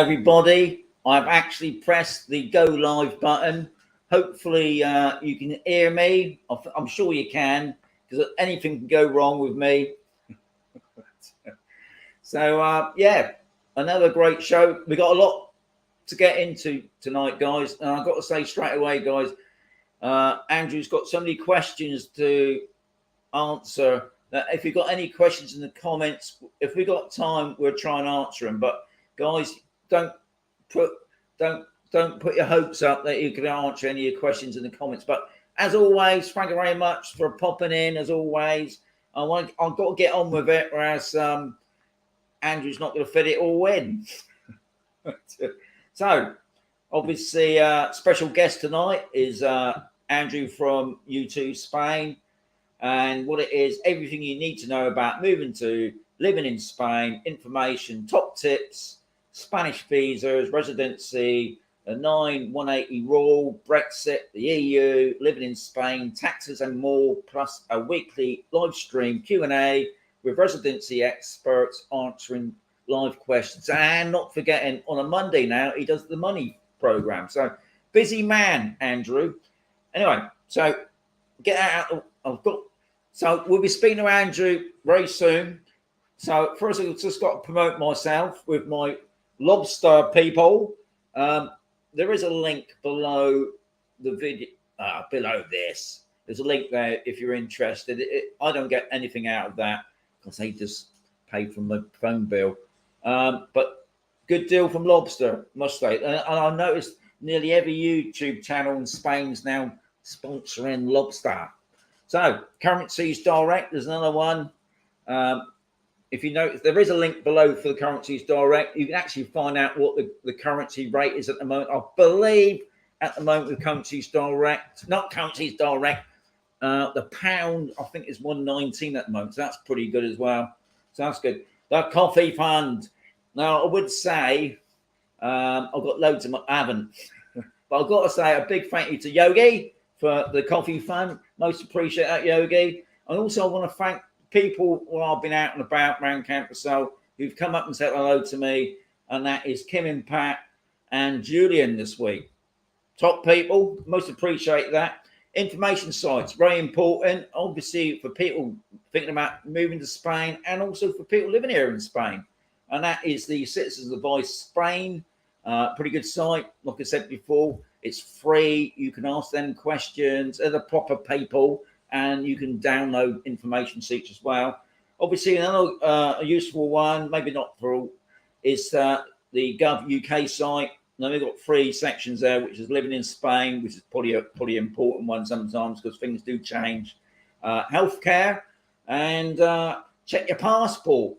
everybody. I've actually pressed the go live button. Hopefully you can hear me. I'm sure you can, because anything can go wrong with me. So yeah, another great show. We got a lot to get into tonight, guys, and I've got to say straight away, guys, Andrew's got so many questions to answer that if you've got any questions in the comments, if we got time, we'll try and answer them. But guys, don't put your hopes up that you can answer any of your questions in the comments. But as always, thank you very much for popping in. As always, I've got to get on with it, whereas Andrew's not going to fit it all in. So obviously, special guest tonight is Andrew from YouToo Spain. And what it is, everything you need to know about living in Spain, information, top tips, Spanish visas, residency, the 9-180 rule, Brexit, the EU, living in Spain, taxes and more, plus a weekly live stream Q&A with residency experts answering live questions. And not forgetting, on a Monday now, he does the money program. So busy man, Andrew. Anyway, so get out. So we'll be speaking to Andrew very soon. So first, I've just got to promote myself with my Lobster people. There is a link below the video. Below this, there's a link there if you're interested. I don't get anything out of that because they just pay from the phone bill. But good deal from Lobster, must say. And I noticed nearly every YouTube channel in Spain's now sponsoring Lobster. So, Currencies Direct, there's another one. If you notice, there is a link below for the Currencies Direct. You can actually find out what the currency rate is at the moment. I believe at the moment with Currencies Direct, not Currencies Direct, the pound, I think, is 1.19 at the moment. So that's pretty good as well. So that's good. The coffee fund. Now, I would say, I've got loads of them. I haven't. But I've got to say a big thank you to Yogi for the coffee fund. Most appreciate that, Yogi. And also I want to thank people who I've been out and about around Campusel who've come up and said hello to me. And that is Kim and Pat and Julian this week. Top people, most appreciate that. Information sites, very important. Obviously for people thinking about moving to Spain and also for people living here in Spain. And that is the Citizens Advice Spain. Pretty good site. Like I said before, it's free. You can ask them questions. They're the proper people, and you can download information sheets as well. Obviously, another a useful one, maybe not for all, is the Gov UK site. Now they've got 3 sections there, which is living in Spain, which is probably an important one sometimes because things do change. Healthcare, and check your passport.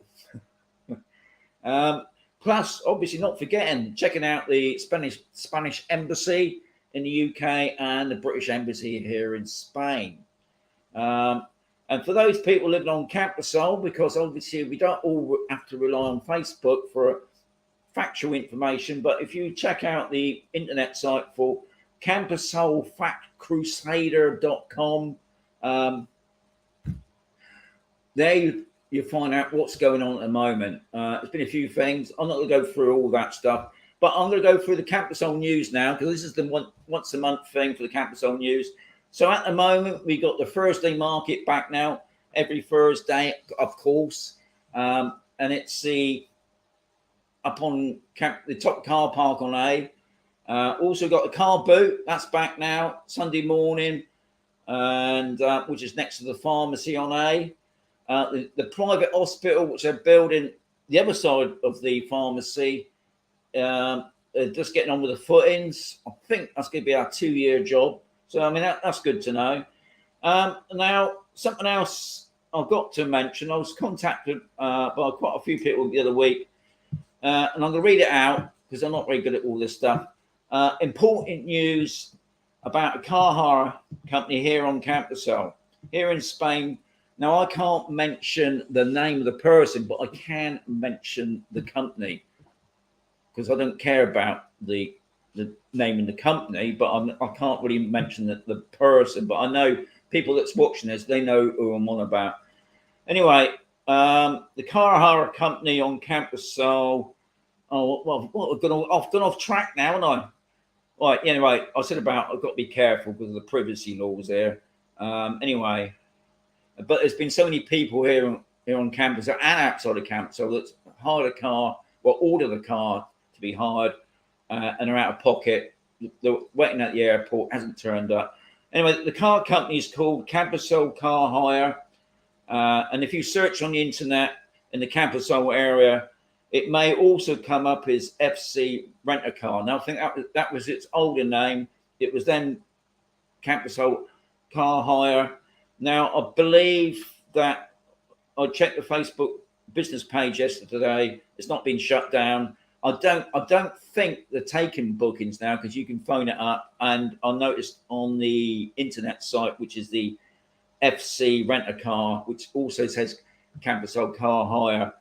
Plus, obviously, not forgetting checking out the Spanish embassy in the UK and the British embassy here in Spain. And for those people living on Campusel, because obviously we don't all have to rely on Facebook for factual information, but if you check out the internet site for campuselfactcrusader.com, there you find out what's going on at the moment. There's been a few things. I'm not going to go through all that stuff, but I'm going to go through the Campusel news now because this is the once a month thing for the Campusel news. So at the moment, we got the Thursday market back now, every Thursday, of course. And it's up on the top car park on A. Also got the car boot, that's back now, Sunday morning, and which is next to the pharmacy on A. The private hospital, which they're building the other side of the pharmacy, they're just getting on with the footings. I think that's going to be our 2-year job. So, I mean, that's good to know. Now, something else I've got to mention. I was contacted by quite a few people the other week, and I'm going to read it out because I'm not very good at all this stuff. Important news about a car hire company here on Campusel, here in Spain. Now, I can't mention the name of the person, but I can mention the company because I don't care about the name in the company, but I can't really mention the person. But I know people that's watching this, they know who I'm on about. Anyway, the car hire company on Campusel, Oh well, I've gone off track now, haven't I? Right. Anyway, I said about I've got to be careful because of the privacy laws here. Anyway, but there's been so many people here on campus and outside of campus, so that's hired a car, well, order the car to be hired, and are out of pocket. They're waiting at the airport, hasn't turned up. Anyway, the car company is called Campusol Car Hire, and if you search on the internet in the Campusol area, it may also come up as FC Rent a Car. Now, I think that was its older name. It was then Campusol Car Hire. Now, I believe that I checked the Facebook business page yesterday. It's not been shut down. I don't think they're taking bookings now because you can phone it up. And I noticed on the internet site, which is the FC Rent a Car, which also says Campusol Car Hire.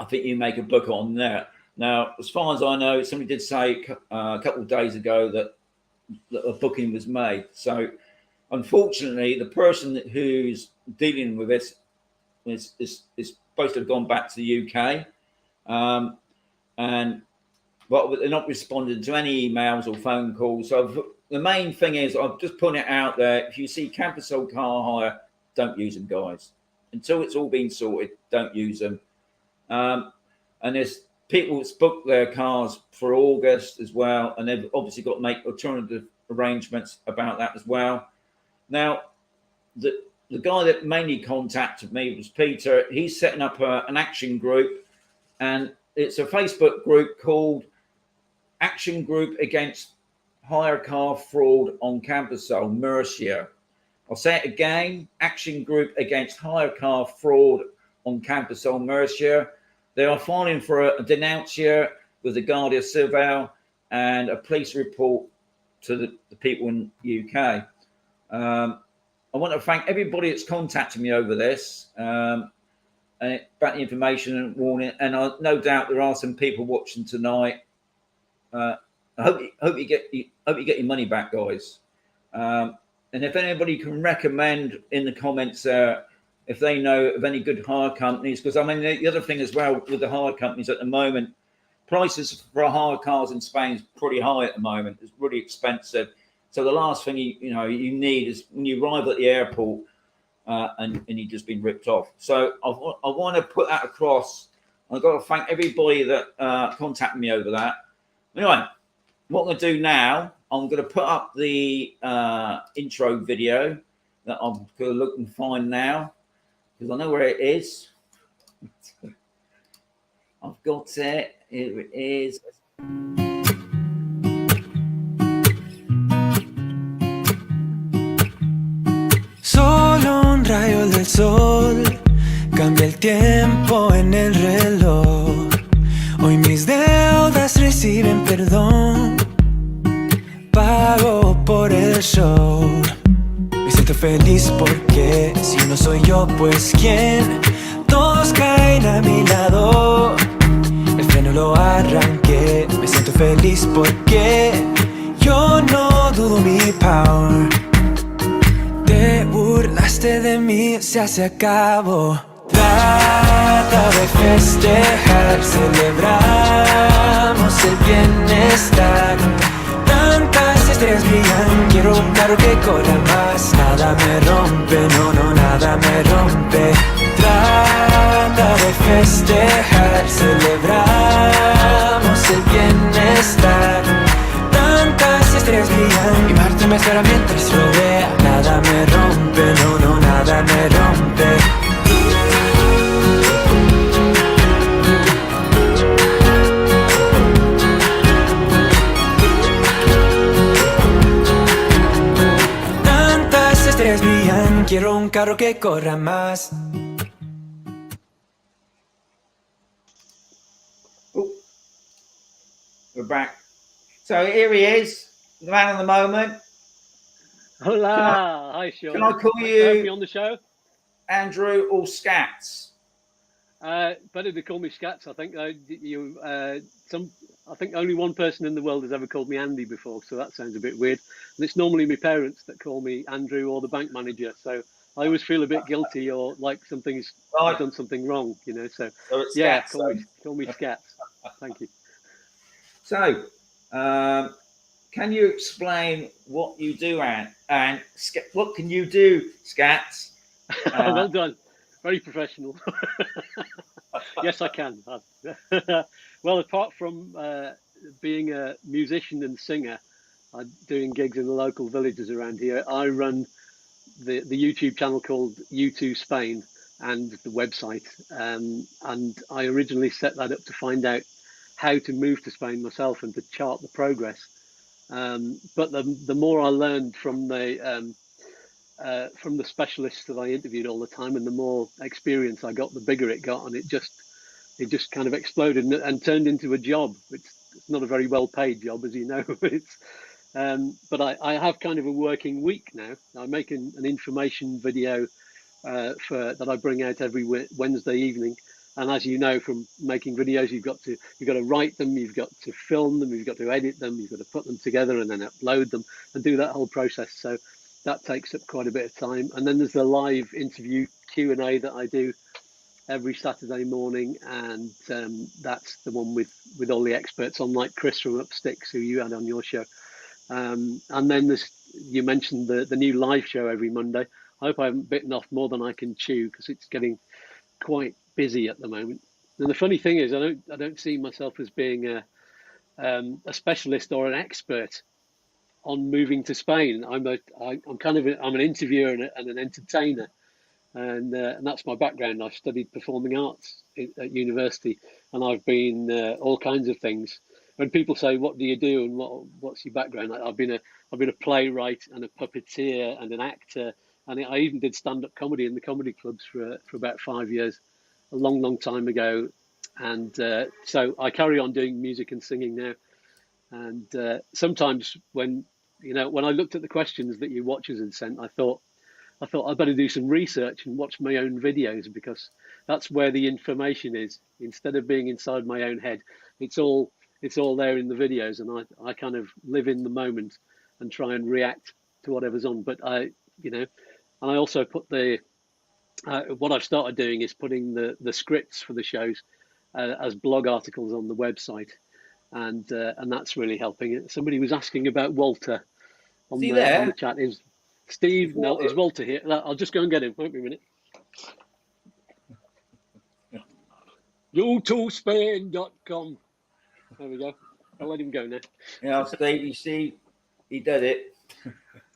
I think you make a book on there. Now, as far as I know, somebody did say a couple of days ago that a booking was made. So, unfortunately, the person who's dealing with this is supposed to have gone back to the UK, and but they're not responding to any emails or phone calls. So the main thing is, I'm just putting it out there. If you see Campusol Car Hire, don't use them, guys. Until it's all been sorted, don't use them. And there's people that's booked their cars for August as well, and they've obviously got to make alternative arrangements about that as well. Now, the guy that mainly contacted me was Peter. He's setting up an action group, and it's a Facebook group called Action Group Against Hire Car Fraud on Campusol, Mercia. I'll say it again, Action Group Against Hire Car Fraud on Campusol, Mercia. They are filing for a denuncia with the Guardia Civil and a police report to the people in the UK. I want to thank everybody that's contacted me over this, and about the information and warning. And I no doubt there are some people watching tonight. I hope you get your money back, guys. And if anybody can recommend in the comments if they know of any good hire companies, because I mean the other thing as well with the hire companies at the moment, prices for hire cars in Spain is pretty high at the moment. It's really expensive. So the last thing you need is when you arrive at the airport and you've just been ripped off. So I want to put that across. I've got to thank everybody that contacted me over that. Anyway, what I'm going to do now, I'm going to put up the intro video that I'm going to look and find now, because I know where it is. I've got it. Here it is. Solo un rayo del sol cambia el tiempo en el reloj. Hoy mis deudas reciben perdón. Pago por el show. Me siento feliz porque si no soy yo, pues quién. Todos caen a mi lado. El freno lo arranqué. Me siento feliz porque yo no dudo mi power. Te burlaste de mí, se acabó. Trata de festejar, celebramos el bienestar. Tantas estrellas brillan, quiero un carro que corra más. Nada me rompe, no, nada me rompe. Trata de festejar, celebramos el bienestar. Tantas estrellas brillan y Marte me espera mientras lo vea. Nada me rompe, no, nada me rompe. Tantas estrellas brillan, quiero un carro que corra más. We're back. So here he is, the man of the moment. Hola, hi Sean. Can I call Thanks for having me you on the show? Andrew or Scats? Better to call me Scats. I think I think only one person in the world has ever called me Andy before, so that sounds a bit weird. And it's normally my parents that call me Andrew or the bank manager. So I always feel a bit guilty or like I've Right. done something wrong, you know. So So it's yeah, scats. call me Scats. Thank you. So, can you explain what you do, and what can you do, Scats? Well done, very professional. Yes, I can. Well, apart from being a musician and singer, doing gigs in the local villages around here, I run the YouTube channel called YouToo Spain and the website. And I originally set that up to find out how to move to Spain myself and to chart the progress. But the more I learned from the specialists that I interviewed all the time, and the more experience I got, the bigger it got, and it just kind of exploded and turned into a job. It's not a very well paid job, as you know. But I have kind of a working week now. I make an information video that I bring out every Wednesday evening. And as you know from making videos, you've got to write them, you've got to film them, you've got to edit them, you've got to put them together and then upload them and do that whole process. So that takes up quite a bit of time. And then there's the live interview Q&A that I do every Saturday morning, and that's the one with all the experts on, like Chris from Upsticks, who you had on your show. And then you mentioned the new live show every Monday. I hope I haven't bitten off more than I can chew, because it's getting quite busy at the moment. And the funny thing is, I don't see myself as being a specialist or an expert on moving to Spain. I'm an interviewer and an entertainer, and that's my background. I've studied performing arts at university, and I've been all kinds of things. When people say, "What do you do?" and what's your background, I've been a playwright and a puppeteer and an actor, and I even did stand-up comedy in the comedy clubs for about 5 years, a long time ago. And so I carry on doing music and singing now. And sometimes when I looked at the questions that your watchers had sent, I thought I'd better do some research and watch my own videos, because that's where the information is. Instead of being inside my own head, it's all there in the videos, and I kind of live in the moment and try and react to whatever's on. But and I also put what I've started doing is putting the scripts for the shows as blog articles on the website, and that's really helping. Somebody was asking about Walter on the chat. Is Steve? No, is Walter here? I'll just go and get him. Wait a minute. YouTooSpain.com. There we go. I'll let him go now. Yeah, Steve, you see, he did it.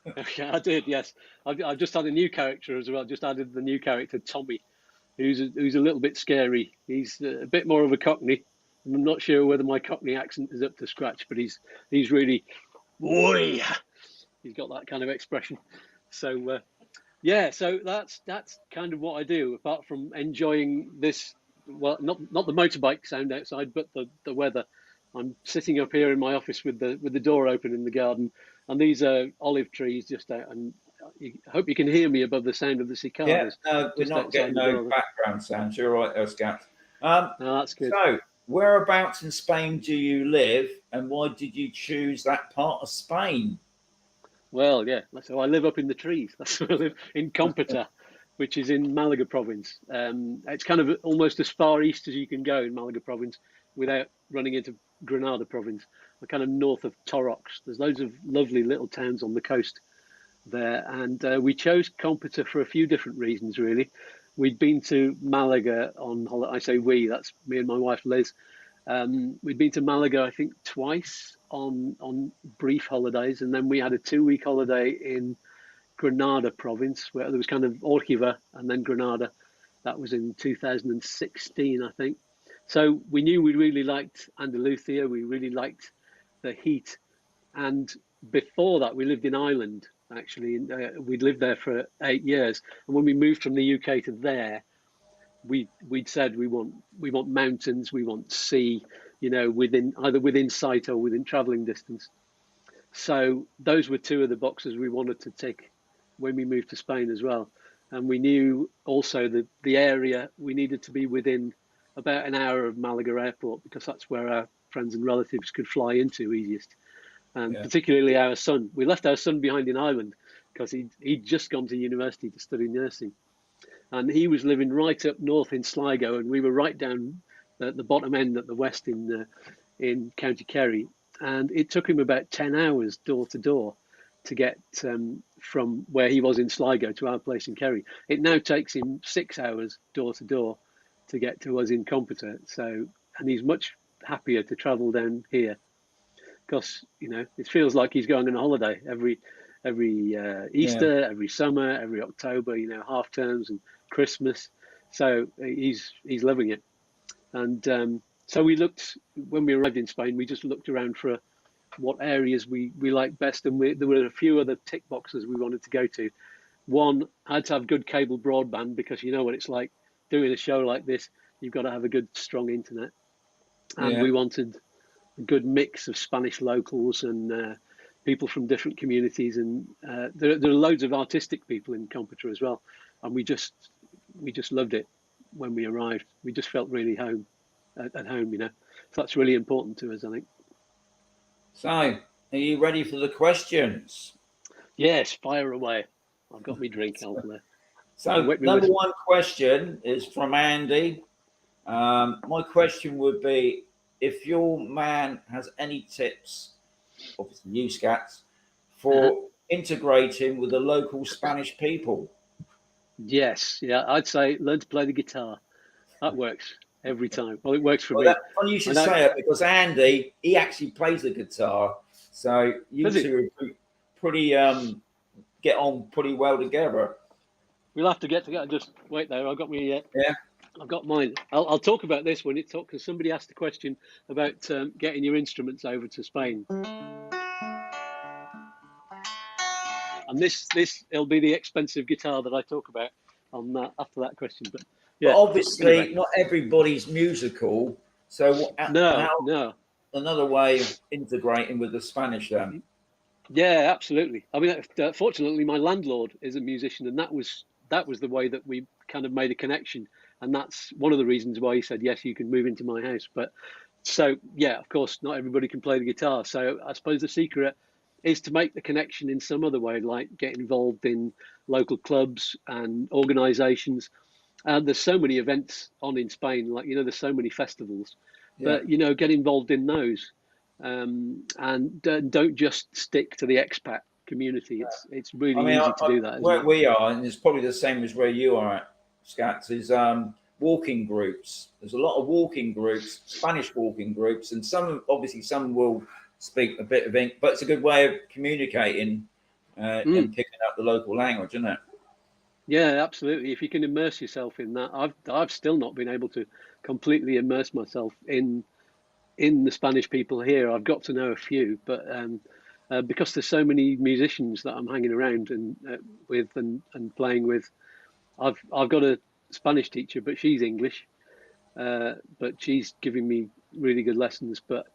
Okay, I did, yes. I've just had a new character as well. Just added the new character, Tommy, who's a little bit scary. He's a bit more of a Cockney. I'm not sure whether my Cockney accent is up to scratch, but he's really, boy, he's got that kind of expression. So yeah, so that's kind of what I do, apart from enjoying this. Well, not the motorbike sound outside, but the weather. I'm sitting up here in my office with the door open in the garden, and these are olive trees just out. And I hope you can hear me above the sound of the cicadas. Yeah, no, we're not getting no background sound. You're right, Oscar. No, that's good. So, whereabouts in Spain do you live, and why did you choose that part of Spain? Well, yeah, so I live up in the trees. That's where I live, in Compita, which is in Malaga province. It's kind of almost as far east as you can go in Malaga province without running into Granada province. We're kind of north of Torrox. There's loads of lovely little towns on the coast there, and we chose Compita for a few different reasons, really. We'd been to Malaga on holiday. I say we, that's me and my wife Liz. We'd been to Malaga, I think, twice on brief holidays, and then we had a 2-week holiday in Granada province, where there was kind of Orchiva and then Granada. That was in 2016, I think. So we knew we really liked Andalusia. We really liked the heat. And before that, we lived in Ireland, actually. We'd lived there for 8 years. And when we moved from the UK to there, we'd said we want mountains, we want sea, either within sight or within traveling distance. So those were two of the boxes we wanted to tick when we moved to Spain as well. And we knew also that the area we needed to be within about an hour of Malaga airport, because that's where our friends and relatives could fly into easiest. And particularly our son. We left our son behind in Ireland, because he'd just gone to university to study nursing. And he was living right up north in Sligo, and we were right down at the bottom end at the west in County Kerry. And it took him about 10 hours door to door to get from where he was in Sligo to our place in Kerry. It now takes him 6 hours door to door to get to us in Computer. So, and he's much happier to travel down here because, you know, it feels like he's going on a holiday every Easter, every summer, every October, you know, half terms and Christmas. So he's loving it. And so we looked, when we arrived in Spain, we just looked around for what areas we liked best. And there were a few other tick boxes we wanted to go to. One, I had to have good cable broadband because you know what it's like doing a show like this. You've got to have a good, strong internet. And we wanted a good mix of Spanish locals and people from different communities. And there are loads of artistic people in Computer as well. And we just loved it when we arrived. We just felt really at home, you know. So that's really important to us, I think. So, are you ready for the questions? Yes, fire away. I've got my drink out there. So, number one question is from Andy. My question would be, if your man has any tips, obviously you Scats, for integrating with the local Spanish people. Yes, yeah, I'd say learn to play the guitar. That works every time. Well, it works for me. That's funny you should say it because Andy, he actually plays the guitar, so you two are pretty get on pretty well together. We'll have to get together. Just wait there. I've got me. I've got mine. I'll talk about this when it talks because somebody asked a question about getting your instruments over to Spain. And this it'll be the expensive guitar that I talk about on that after that question. But yeah, but obviously not everybody's musical. So no. Another way of integrating with the Spanish then. Yeah, absolutely. I mean, fortunately, my landlord is a musician, and that was the way that we kind of made a connection. And that's one of the reasons why he said, yes, you can move into my house. But so, yeah, of course, not everybody can play the guitar. So I suppose the secret is to make the connection in some other way, like get involved in local clubs and organizations. And there's so many events on in Spain, like, you know, there's so many festivals, but, you know, get involved in those. And don't just stick to the expat community. It's really easy to do that. Where we are, and it's probably the same as where you are at, Scats, is walking groups. There's a lot of walking groups, Spanish walking groups, and some will speak a bit of English, but it's a good way of communicating and picking up the local language, isn't it? Yeah, absolutely. If you can immerse yourself in that, I've still not been able to completely immerse myself in the Spanish people here. I've got to know a few, but because there's so many musicians that I'm hanging around and with and playing with, I've got a Spanish teacher, but she's English, but she's giving me really good lessons. But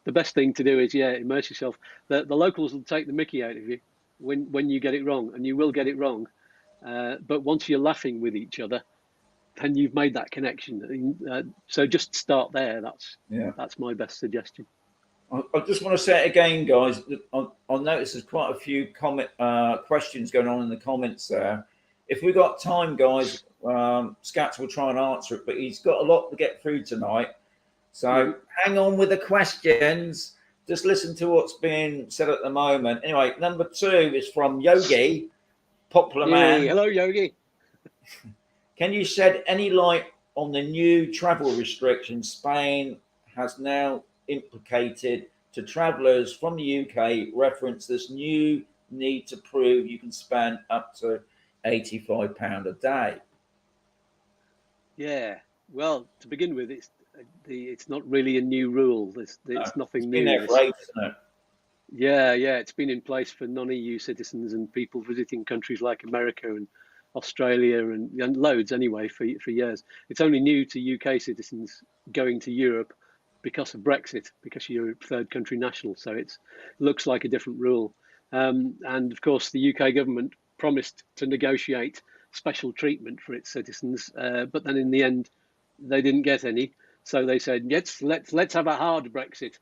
the best thing to do is immerse yourself. The locals will take the mickey out of you when you get it wrong, and you will get it wrong. But once you're laughing with each other, then you've made that connection. So just start there. That's my best suggestion. I just want to say it again, guys. I noticed there's quite a few questions going on in the comments there. If we've got time, guys, Scats will try and answer it, but he's got a lot to get through tonight. So hang on with the questions. Just listen to what's being said at the moment. Anyway, number 2 is from Yogi, popular man. Hello, Yogi. Can you shed any light on the new travel restrictions Spain has now implicated to travellers from the UK? Reference this new need to prove you can spend up to £85 a day. Yeah, well, to begin with, it's not really a new rule. It's nothing new. Been there for ages, isn't it? Yeah, it's been in place for non-EU citizens and people visiting countries like America and Australia and loads anyway for years. It's only new to UK citizens going to Europe because of Brexit, because you're a third country national. So it looks like a different rule. And of course, the UK government promised to negotiate special treatment for its citizens, but then in the end, they didn't get any. So they said, let's have a hard Brexit.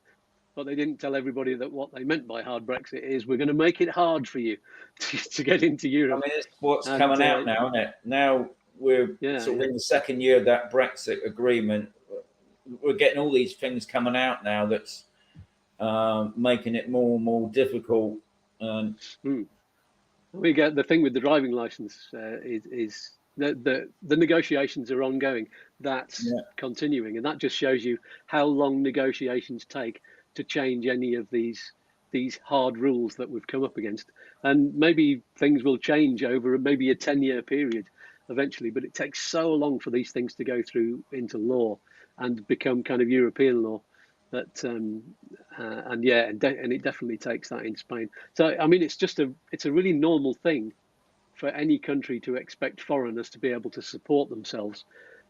but they didn't tell everybody that what they meant by hard Brexit is we're going to make it hard for you to get into I Europe. mean, it's what's And coming out now, isn't it? Now we're yeah, sort of yeah. in the second year of that Brexit agreement. We're getting all these things coming out now that's making it more and more difficult. We get the thing with the driving license is the negotiations are ongoing. That's Yeah. continuing, and that just shows you how long negotiations take to change any of these hard rules that we've come up against. And maybe things will change over maybe a 10-year period eventually, but it takes so long for these things to go through into law and become kind of European law that and it definitely takes that in Spain. So I mean, it's a really normal thing for any country to expect foreigners to be able to support themselves,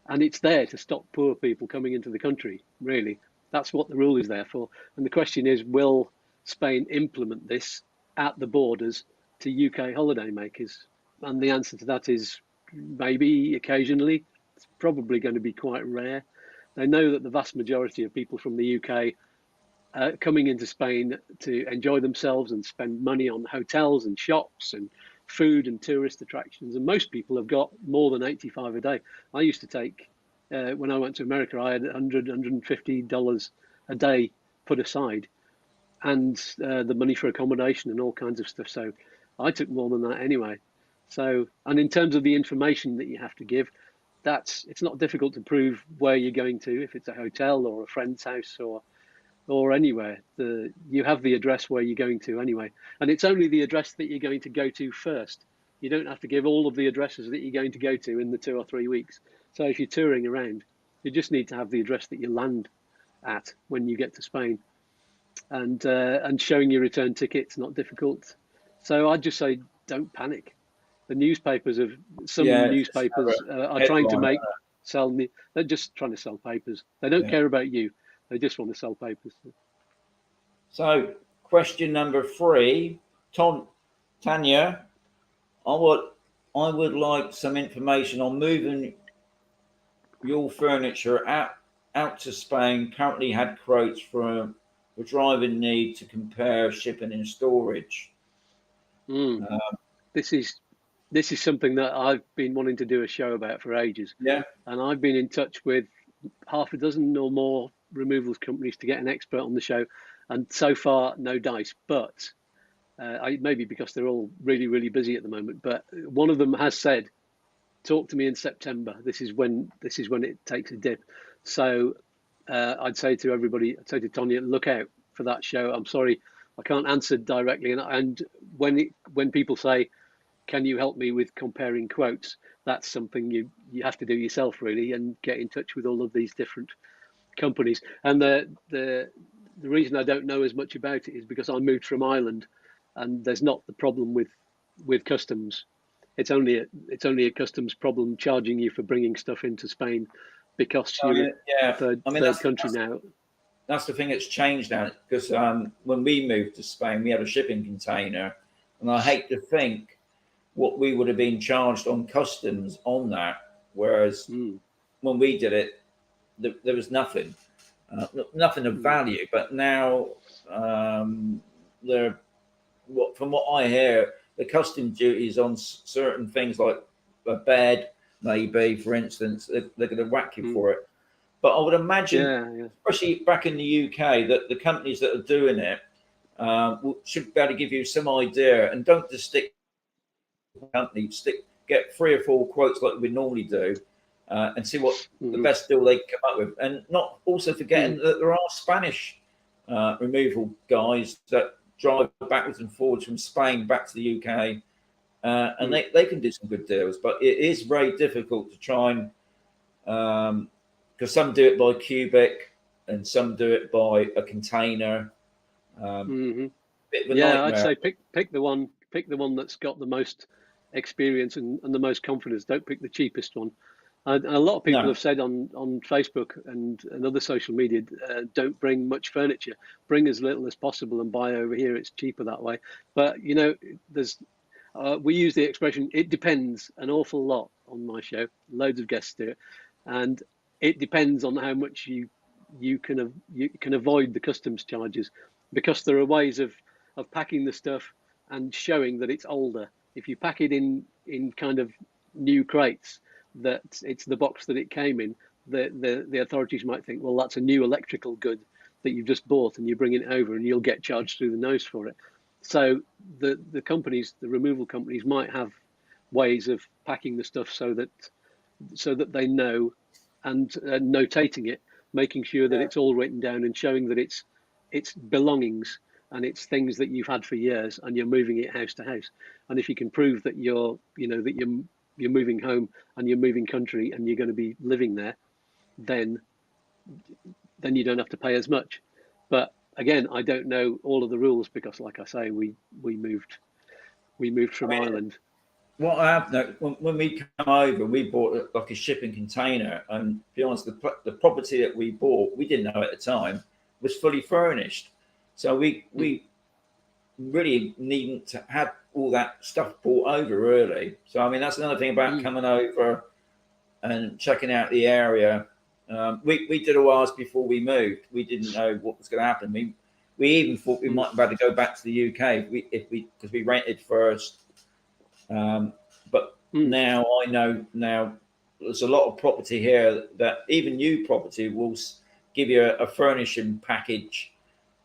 and it's there to stop poor people coming into the country. Really, that's what the rule is there for. And the question is, will Spain implement this at the borders to UK holidaymakers? And the answer to that is maybe occasionally. It's probably going to be quite rare. They know that the vast majority of people from the UK coming into Spain to enjoy themselves and spend money on hotels and shops and food and tourist attractions. And most people have got more than 85 a day. I used to take, when I went to America, I had $100, $150 a day put aside, and the money for accommodation and all kinds of stuff. So I took more than that anyway. So, and in terms of the information that you have to give, it's not difficult to prove where you're going to, if it's a hotel or a friend's house or anywhere. You have the address where you're going to anyway, and it's only the address that you're going to go to first. You don't have to give all of the addresses that you're going to go to in the 2 or 3 weeks. So if you're touring around, you just need to have the address that you land at when you get to Spain, and showing your return ticket's not difficult. So I'd just say don't panic. The newspapers of Yeah, newspapers are trying to sell me. They're just trying to sell papers. They don't care about you. They just want to sell papers. So, question number 3, Tanya, I would like some information on moving your furniture out to Spain. Currently had quotes for the driving need to compare shipping and storage. This is something that I've been wanting to do a show about for ages. Yeah. And I've been in touch with half a dozen or more removals companies to get an expert on the show, and so far no dice. But maybe because they're all really, really busy at the moment. But one of them has said, "Talk to me in September. This is when it takes a dip." So I'd say to everybody, I'd say to Tonya, look out for that show. I'm sorry, I can't answer directly. And when people say, "Can you help me with comparing quotes?" that's something you have to do yourself, really, and get in touch with all of these different companies. And the reason I don't know as much about it is because I moved from Ireland, and there's not the problem with customs. It's only a customs problem charging you for bringing stuff into Spain because you're a third country now. That's the thing that's changed now, because when we moved to Spain, we had a shipping container, and I hate to think what we would have been charged on customs on that, whereas when we did it, there was nothing of value. But now, from what I hear, the custom duties on certain things like a bed, maybe, for instance, they're going to whack you for it. But I would imagine, especially back in the UK, that the companies that are doing it should be able to give you some idea, and don't just stick company, get 3 or 4 quotes like we normally do, and see what the best deal they can come up with. And not also forgetting that there are Spanish removal guys that drive backwards and forwards from Spain back to the UK, and they can do some good deals. But it is very difficult to try and, because some do it by cubic and some do it by a container. I'd say pick the one that's got the most experience and the most confidence. Don't pick the cheapest one. And a lot of people have said on Facebook and other social media, don't bring much furniture. Bring as little as possible and buy over here. It's cheaper that way. But we use the expression "it depends" an awful lot on my show. Loads of guests do it, and it depends on how much you you can avoid the customs charges, because there are ways of packing the stuff and showing that it's older. If you pack it in kind of new crates, that it's the box that it came in, the authorities might think, well, that's a new electrical good that you've just bought, and you bring it over and you'll get charged through the nose for it. So the companies, the removal companies, might have ways of packing the stuff so that they know, and notating it, making sure that it's all written down and showing that it's belongings and it's things that you've had for years and you're moving it house to house. And if you can prove that you're moving home and you're moving country and you're going to be living there, then you don't have to pay as much. But again, I don't know all of the rules, because, like I say, we moved from Ireland. What I have noticed, when we come over, we bought like a shipping container, and to be honest, the property that we bought, we didn't know at the time, was fully furnished. So we really needn't to have all that stuff brought over early. So I mean, that's another thing about coming over and checking out the area. We did all ours before we moved. We didn't know what was going to happen. We even thought we might have had to go back to the UK because we rented first. But now I know there's a lot of property here that even new property will give you a furnishing package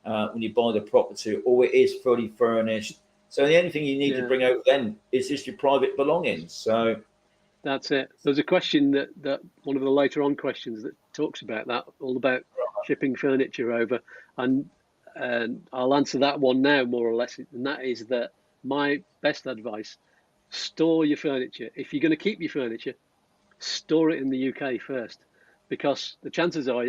when you buy the property, or it is fully furnished. So the only thing you need to bring over then is just your private belongings. So that's it. There's a question that one of the later on questions that talks about that, all about shipping furniture over, and I'll answer that one now, more or less, and that is that my best advice: store your furniture. If you're going to keep your furniture, store it in the UK first, because the chances are,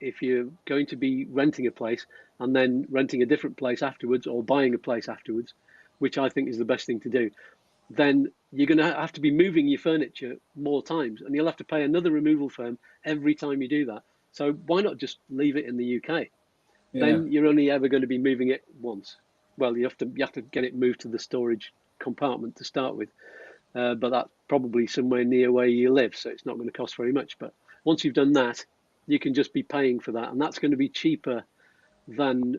if you're going to be renting a place and then renting a different place afterwards, or buying a place afterwards, which I think is the best thing to do, then you're going to have to be moving your furniture more times, and you'll have to pay another removal firm every time you do that. So why not just leave it in the UK? Yeah. Then you're only ever going to be moving it once. Well, you have to get it moved to the storage compartment to start with, but that's probably somewhere near where you live, so it's not going to cost very much. But once you've done that, you can just be paying for that, and that's going to be cheaper than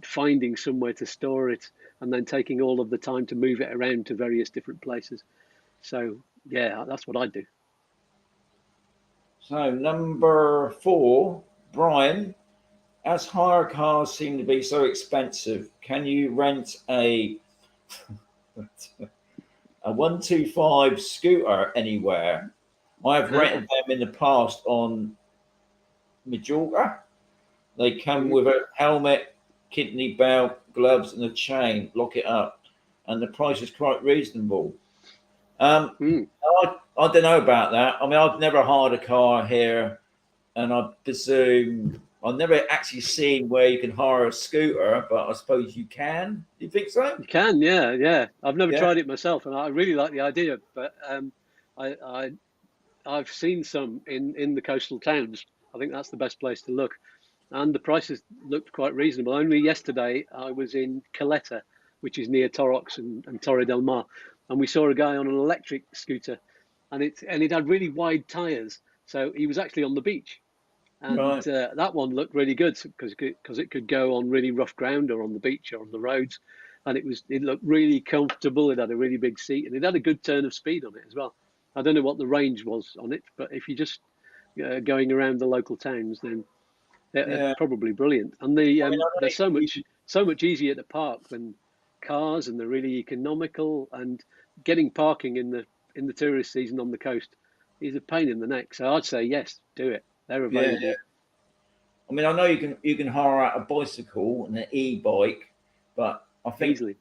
finding somewhere to store it and then taking all of the time to move it around to various different places. So yeah, that's what I do. So number 4, Brian, as hire cars seem to be so expensive, can you rent a 125 scooter anywhere? I've rented them in the past on Majorca. They come with a helmet, kidney belt, gloves, and a chain. Lock it up, and the price is quite reasonable. I don't know about that. I mean, I've never hired a car here, and I presume I've never actually seen where you can hire a scooter, but I suppose you can. Do you think so? You can, yeah. I've never tried it myself, and I really like the idea. But I've seen some in the coastal towns. I think that's the best place to look, and the prices looked quite reasonable. Only yesterday I was in Caleta, which is near Torrox and Torre del Mar, and we saw a guy on an electric scooter, and it had really wide tires, so he was actually on the beach. And that one looked really good because it could go on really rough ground or on the beach or on the roads, and it looked really comfortable. It had a really big seat, and it had a good turn of speed on it as well. I don't know what the range was on it, but if you're just going around the local towns, then they're probably brilliant. And they're so much easier to park than cars, and they're really economical. And getting parking in the tourist season on the coast is a pain in the neck. So I'd say yes, do it. They're available. Yeah. I mean, I know you can hire out a bicycle and an e-bike, but I think easily.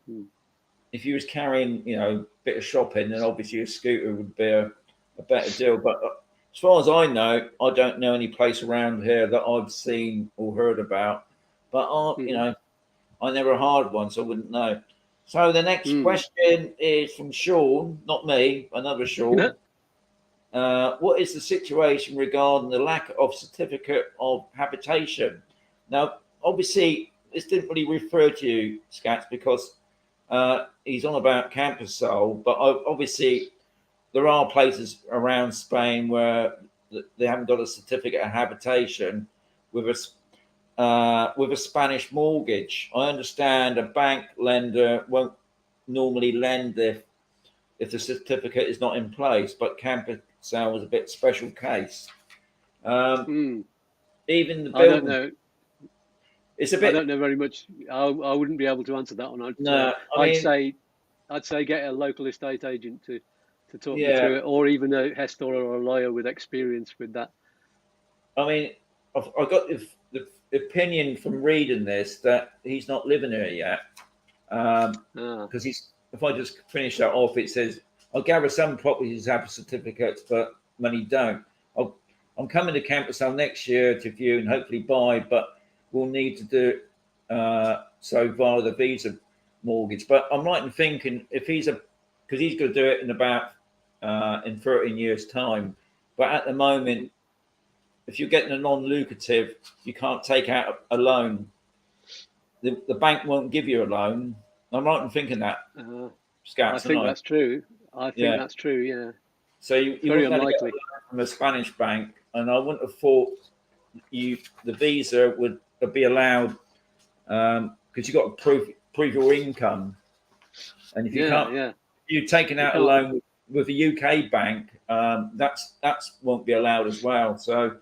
If you was carrying, a bit of shopping, then obviously a scooter would be a better deal. But as far as I know, I don't know any place around here that I've seen or heard about. But I never hired one, so I wouldn't know. So the next question is from Sean, not me, another Sean. What is the situation regarding the lack of certificate of habitation? Now, obviously, this didn't really refer to you, Scats, because he's on about Campersol, but obviously there are places around Spain where they haven't got a certificate of habitation, with a Spanish mortgage. I understand a bank lender won't normally lend if the certificate is not in place, but Campusel was a bit special case. Even the building, I don't know. It's a bit. I don't know very much. I wouldn't be able to answer that one. I I'd say get a local estate agent to talk you yeah. through it, or even a Hestor or a lawyer with experience with that. I mean, I got the opinion from reading this that he's not living here yet, because if I just finish that off, it says, I gather some properties have certificates, but many don't. I'm coming to Campusel next year to view and hopefully buy, but we'll need to do so via the visa mortgage. But I'm right in thinking if because he's going to do it in about in 13 years' time. But at the moment, if you're getting a non-lucrative, you can't take out a loan. The bank won't give you a loan. I'm right in thinking that. I think that's true. I think that's true. Yeah. So you very wouldn't unlikely get a loan from a Spanish bank, and I wouldn't have thought the visa would be allowed because you've got to prove your income, and if you can't, you're taking out a loan with a UK bank, that's won't be allowed as well. So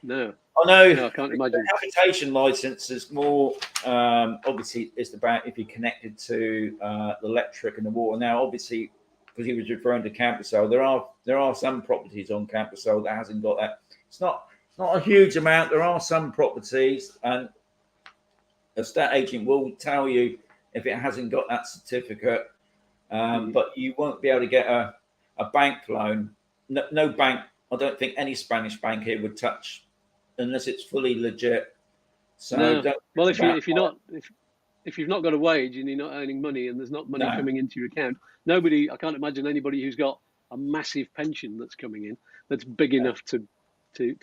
no, I know. No, I can't imagine. The habitation license is more obviously it's about if you're connected to the electric and the water. Now, obviously, because he was referring to Campusel, there are some properties on Campusel that hasn't got that. It's not a huge amount. There are some properties, and a estate agent will tell you if it hasn't got that certificate, but you won't be able to get a bank loan. No bank. I don't think any Spanish bank here would touch unless it's fully legit. So well, if you've not got a wage and you're not earning money and there's not money coming into your account, I can't imagine anybody who's got a massive pension that's coming in that's big enough to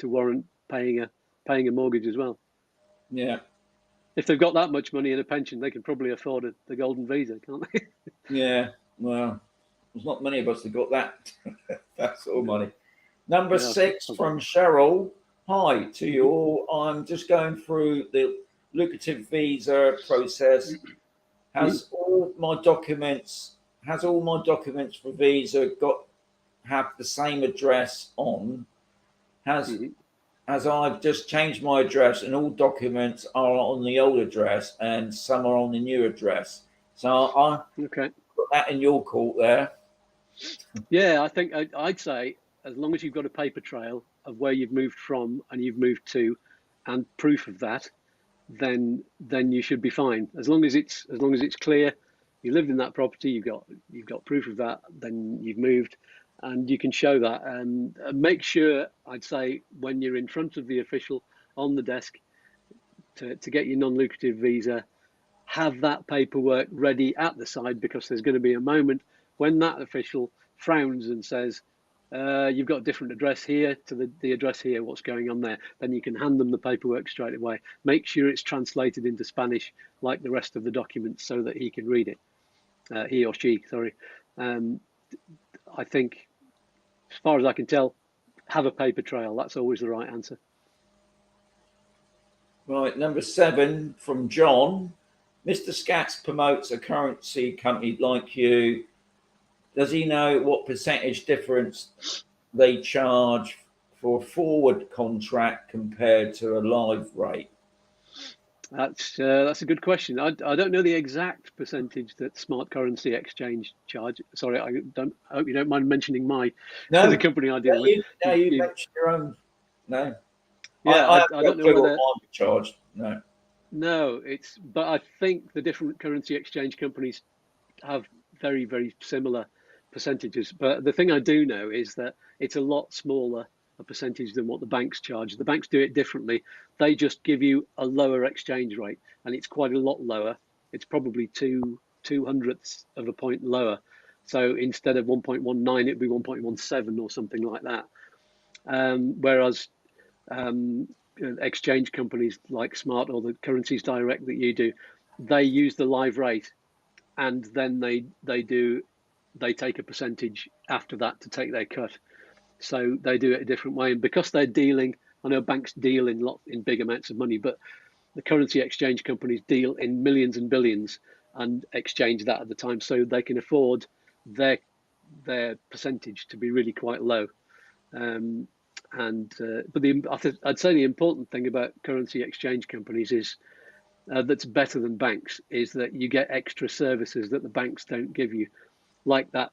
warrant paying a mortgage as well. Yeah. If they've got that much money in a pension, they can probably afford the golden visa, can't they? Yeah. Well, there's not many of us that got that sort of money. Number 6 from Cheryl. Hi to you all. I'm just going through the lucrative visa process. Has all my documents for visa have the same address on? As I've just changed my address and all documents are on the old address and some are on the new address. So I put that in your court there. Yeah, I think I'd say as long as you've got a paper trail of where you've moved from and you've moved to, and proof of that, then you should be fine. As long as it's clear, you lived in that property, you've got proof of that, then you've moved, and you can show that. And make sure, I'd say, when you're in front of the official on the desk to get your non-lucrative visa, have that paperwork ready at the side, because there's going to be a moment when that official frowns and says, you've got a different address here to the address here, what's going on there? Then you can hand them the paperwork straight away. Make sure it's translated into Spanish like the rest of the documents so that he can read it. He or she, sorry. I think, as far as I can tell, have a paper trail. That's always the right answer. Right, number 7 from John. Mr. Scatz promotes a currency company like you. Does he know what percentage difference they charge for a forward contract compared to a live rate? That's a good question. I don't know the exact percentage that Smart Currency Exchange charge. Sorry, I hope you don't mind mentioning the company I deal with. You mentioned your own. No. Yeah, I don't know whether I'm charged. No. No, but I think the different currency exchange companies have very, very similar percentages. But the thing I do know is that it's a lot smaller a percentage than what the banks charge. The banks do it differently. They just give you a lower exchange rate, and it's quite a lot lower. It's probably 0.02 of a point lower. So instead of 1.19, it'd be 1.17 or something like that. Whereas exchange companies like Smart or the Currencies Direct that you do, they use the live rate, and then they take a percentage after that to take their cut. So they do it a different way, and because they're dealing I know banks deal in big amounts of money, but the currency exchange companies deal in millions and billions and exchange that at the time, so they can afford their percentage to be really quite low. But I'd say the important thing about currency exchange companies is that's better than banks is that you get extra services that the banks don't give you, like that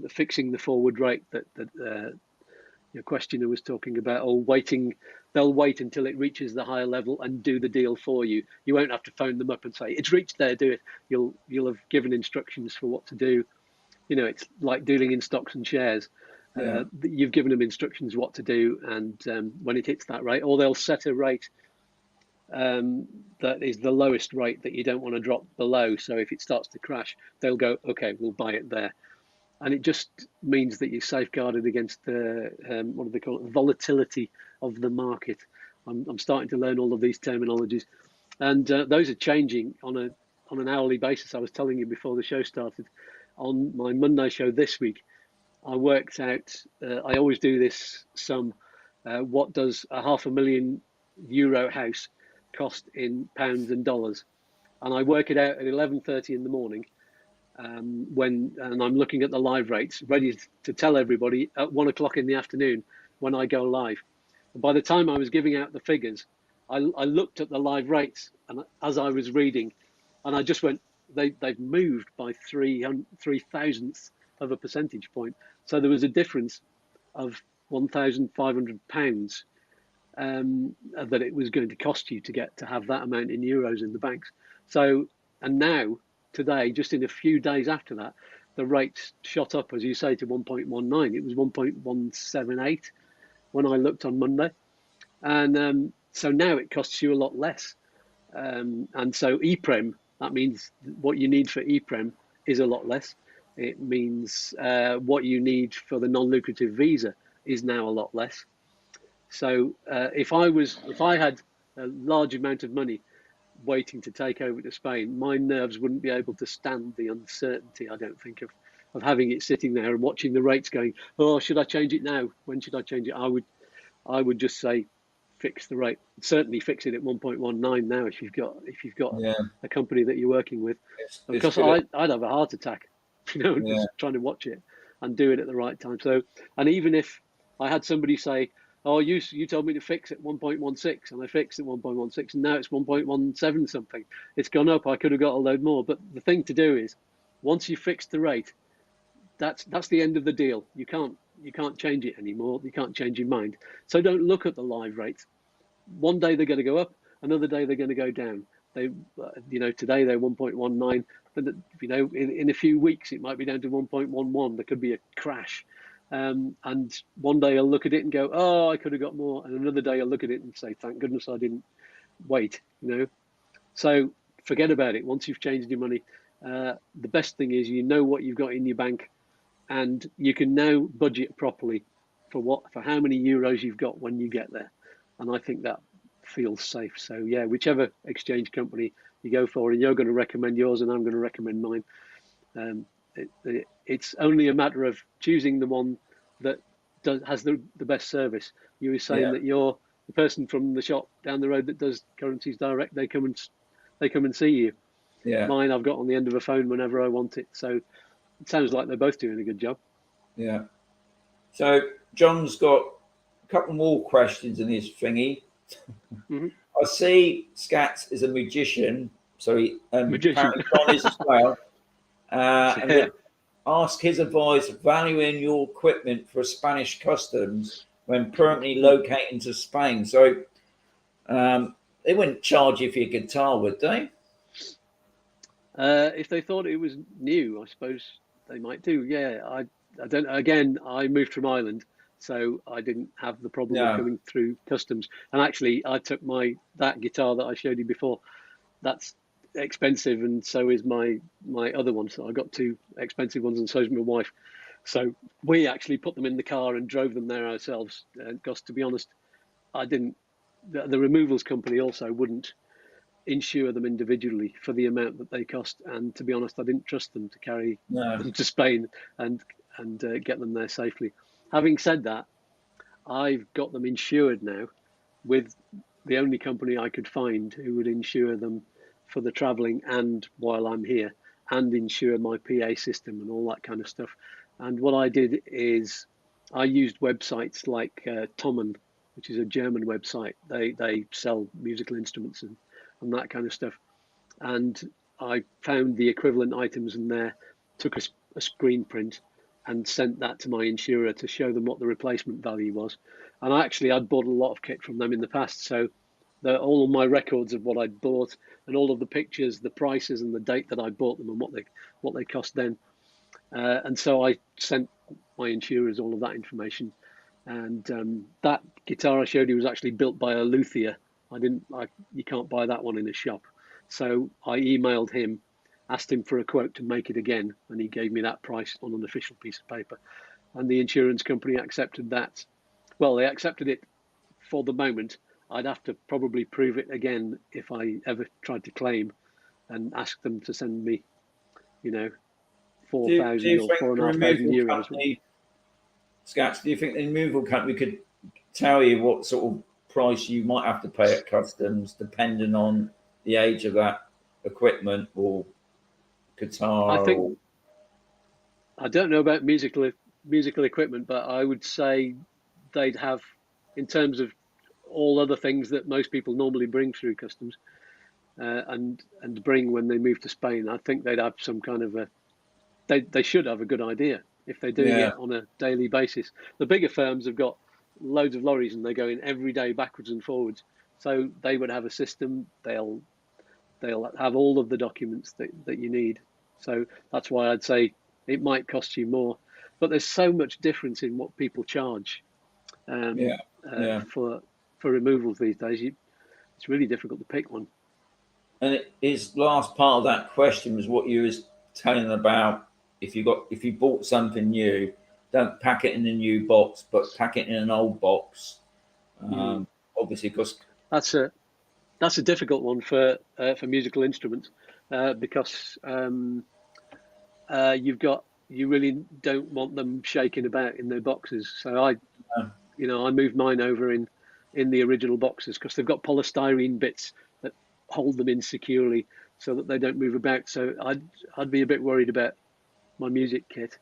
fixing the forward rate that your questioner was talking about, or they'll wait until it reaches the higher level and do the deal for you. You won't have to phone them up and say it's reached there, do it. You'll have given instructions for what to do. It's like dealing in stocks and shares. You've given them instructions what to do, and when it hits that rate, or they'll set a rate that is the lowest rate that you don't want to drop below. So if it starts to crash, they'll go, okay, we'll buy it there. And it just means that you're safeguarded against the what do they call it, volatility of the market. I'm starting to learn all of these terminologies, and those are changing on an hourly basis. I was telling you before the show started. On my Monday show this week, I worked out. I always do this sum. What does a €500,000 house cost in pounds and dollars? And I work it out at 11:30 in the morning. And I'm looking at the live rates, ready to tell everybody at 1 o'clock in the afternoon when I go live. And by the time I was giving out the figures, I looked at the live rates, and as I was reading, and I just went, they've moved by 3/1000th of a percentage point. So there was a difference of £1,500 that it was going to cost you to have that amount in euros in the banks. So, and now, today, just in a few days after that, the rates shot up, as you say, to 1.19. It was 1.178 when I looked on Monday. And so now it costs you a lot less. And so EPREM, that means what you need for EPREM is a lot less. It means what you need for the non-lucrative visa is now a lot less. So if I had a large amount of money waiting to take over to Spain, my nerves wouldn't be able to stand the uncertainty, I don't think, of having it sitting there and watching the rates going, oh, should I change it now? When should I change it? I would just say fix the rate. Certainly fix it at 1.19 now if you've got a company that you're working with. Because I'd have a heart attack, just trying to watch it and do it at the right time. So, and even if I had somebody say, oh, you told me to fix at 1.16, and I fixed at 1.16, and now it's 1.17 something. It's gone up. I could have got a load more. But the thing to do is, once you fix the rate, that's the end of the deal. You can't change it anymore. You can't change your mind. So don't look at the live rates. One day they're going to go up. Another day they're going to go down. Today they're 1.19. But in a few weeks it might be down to 1.11. There could be a crash. And one day I'll look at it and go, oh, I could have got more. And another day I'll look at it and say, thank goodness I didn't wait, So forget about it. Once you've changed your money, the best thing is what you've got in your bank, and you can now budget properly for how many euros you've got when you get there. And I think that feels safe. So yeah, whichever exchange company you go for, and you're going to recommend yours and I'm going to recommend mine. It's only a matter of choosing the one that has the best service. You were saying that you're the person from the shop down the road that does Currencies Direct. They come and see you. Yeah. Mine I've got on the end of a phone whenever I want it. So it sounds like they're both doing a good job. Yeah. So John's got a couple more questions in his thingy. Mm-hmm. I see Scats is a magician. So magician. John is as well. And ask his advice valuing your equipment for Spanish customs when permanently locating to Spain. So they wouldn't charge you for your guitar, would they? If they thought it was new, I suppose they might do. Yeah, I don't. Again, I moved from Ireland, so I didn't have the problem of coming through customs. And actually, I took that guitar that I showed you before. That's expensive, and so is my other one. So I got two expensive ones, and so is my wife. So we actually put them in the car and drove them there ourselves. Because to be honest, I didn't. The removals company also wouldn't insure them individually for the amount that they cost, and to be honest, I didn't trust them to carry them to Spain and get them there safely. Having said that, I've got them insured now, with the only company I could find who would insure them for the travelling and while I'm here, and insure my PA system and all that kind of stuff. And what I did is I used websites like Tommen, which is a German website. They sell musical instruments and that kind of stuff. And I found the equivalent items in there, took a screen print and sent that to my insurer to show them what the replacement value was. And I'd bought a lot of kit from them in the past, so all of my records of what I'd bought and all of the pictures, the prices and the date that I bought them and what they cost then. And so I sent my insurers all of that information. And that guitar I showed you was actually built by a luthier. You can't buy that one in a shop. So I emailed him, asked him for a quote to make it again, and he gave me that price on an official piece of paper. And the insurance company accepted that. Well, they accepted it for the moment. I'd have to probably prove it again if I ever tried to claim and ask them to send me, 4,000 or 4,500 euros. Scats, do you think the removal company could tell you what sort of price you might have to pay at customs, depending on the age of that equipment or guitar? I don't know about musical equipment, but I would say they'd have, in terms of all other things that most people normally bring through customs and bring when they move to Spain, I think they'd have some kind of they should have a good idea if they're doing it on a daily basis. The bigger firms have got loads of lorries and they're going every day backwards and forwards, so they would have a system. They'll have all of the documents that you need. So that's why I'd say it might cost you more, but there's so much difference in what people charge for removals these days. It's really difficult to pick one. And his last part of that question was what you was telling about. If you bought something new, don't pack it in a new box, but pack it in an old box. Obviously, because that's a difficult one for musical instruments because you really don't want them shaking about in their boxes. So I moved mine over in the original boxes because they've got polystyrene bits that hold them in securely so that they don't move about. So I'd be a bit worried about my music kit,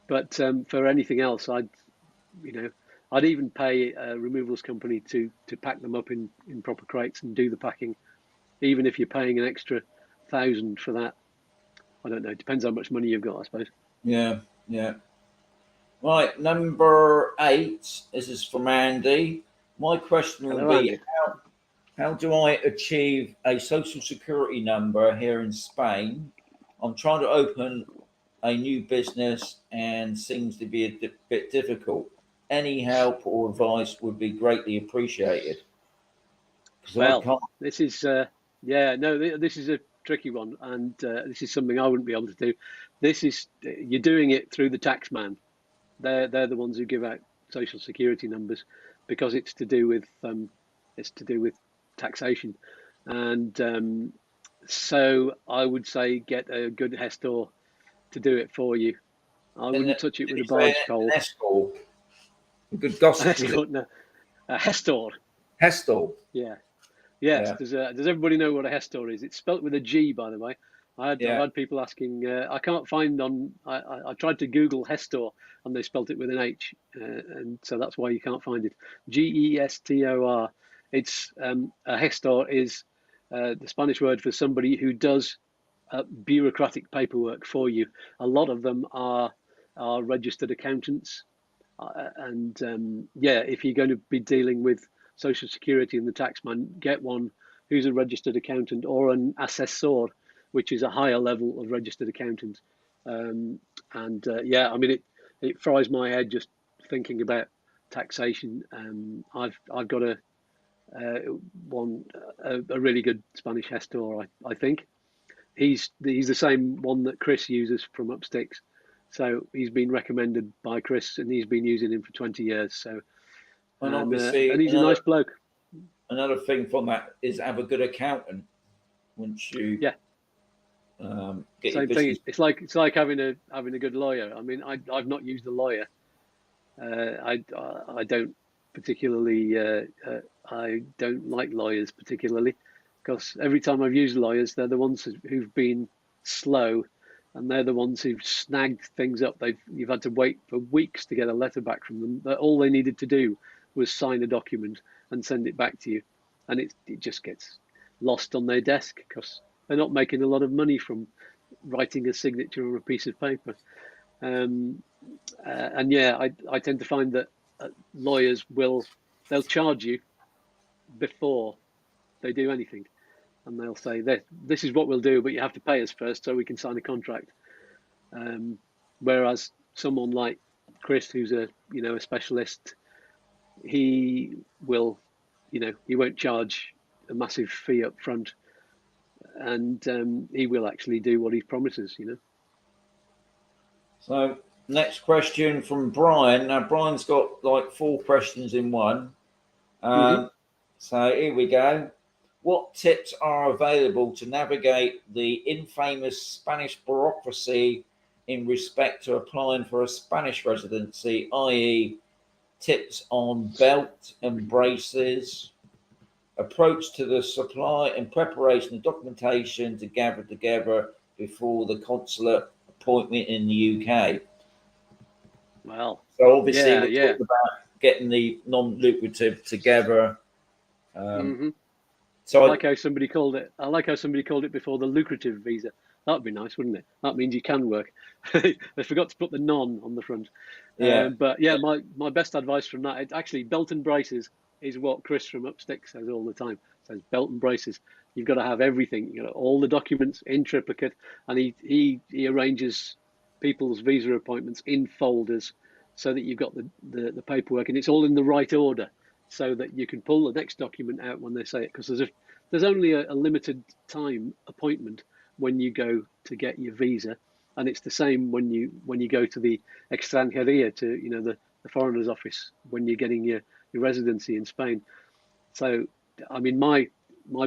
but for anything else, I'd even pay a removals company to pack them up in proper crates and do the packing, even if you're paying an extra 1,000 for that. I don't know. It depends how much money you've got, I suppose. Yeah. Right, number 8. This is from Andy. My question will be, how do I achieve a social security number here in Spain? I'm trying to open a new business and seems to be a bit difficult. Any help or advice would be greatly appreciated. Well, this is this is a tricky one, and this is something I wouldn't be able to do. You're doing it through the tax man. They're the ones who give out social security numbers because it's to do with taxation, and so I would say get a good gestor to do it for you. I wouldn't touch it with a barge pole. A good gossip. No, a gestor. Gestor. Yeah. Yes. Yeah. Does everybody know what a gestor is? It's spelt with a G, by the way. I've had people asking. I can't find on. I tried to Google gestor and they spelt it with an H, and so that's why you can't find it. Gestor. It's a gestor is the Spanish word for somebody who does bureaucratic paperwork for you. A lot of them are registered accountants, and if you're going to be dealing with Social Security and the taxman, get one who's a registered accountant or an assessor, which is a higher level of registered accountant. It fries my head just thinking about taxation. I've got a really good Spanish gestor, I think. He's the same one that Chris uses from Upsticks. So he's been recommended by Chris and he's been using him for 20 years. So, and he's a nice bloke. Another thing from that is have a good accountant. Once you get same thing. It's like having a good lawyer. I mean, I've not used a lawyer. I don't particularly. I don't like lawyers particularly, because every time I've used lawyers, they're the ones who've been slow, and they're the ones who've snagged things up. You've had to wait for weeks to get a letter back from them. That all they needed to do was sign a document and send it back to you, and it just gets lost on their desk because they're not making a lot of money from writing a signature on a piece of paper. And yeah, I tend to find that lawyers they'll charge you before they do anything, and they'll say this is what we'll do, but you have to pay us first so we can sign a contract. Whereas someone like Chris, who's a specialist, he will, he won't charge a massive fee up front, and he will actually do what he promises. So next question from Brian. Now Brian's got like 4 questions in one. So here we go. What tips are available to navigate the infamous Spanish bureaucracy in respect to applying for a Spanish residency, i.e. tips on belt and braces, approach to the supply and preparation of documentation to gather together before the consulate appointment in the UK? Well, so obviously we're yeah. talking about getting the non-lucrative together. So I like how somebody called it before, the lucrative visa. That'd be nice, wouldn't it? That means you can work. They forgot to put the non on the front. Yeah. But yeah, my best advice from that, actually, belt and braces is what Chris from Upstick says all the time. Says belt and braces. You've got to have everything. You know, all the documents in triplicate, and he arranges people's visa appointments in folders so that you've got the paperwork, and it's all in the right order, so that you can pull the next document out when they say it, because there's only a limited time appointment when you go to get your visa, and it's the same when you go to the extranjería, to the foreigners office, when you're getting your residency in Spain. So I mean, my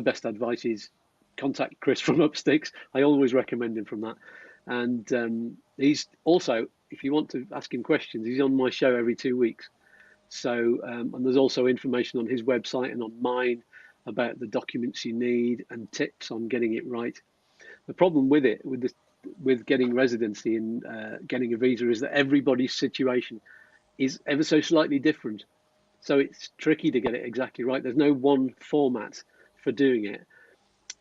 best advice is contact Chris from Upsticks. I always recommend him from that. And he's also, if you want to ask him questions, he's on my show every 2 weeks. So, and there's also information on his website and on mine about the documents you need and tips on getting it right. The problem with getting residency and getting a visa is that everybody's situation is ever so slightly different. So it's tricky to get it exactly right. There's no one format for doing it.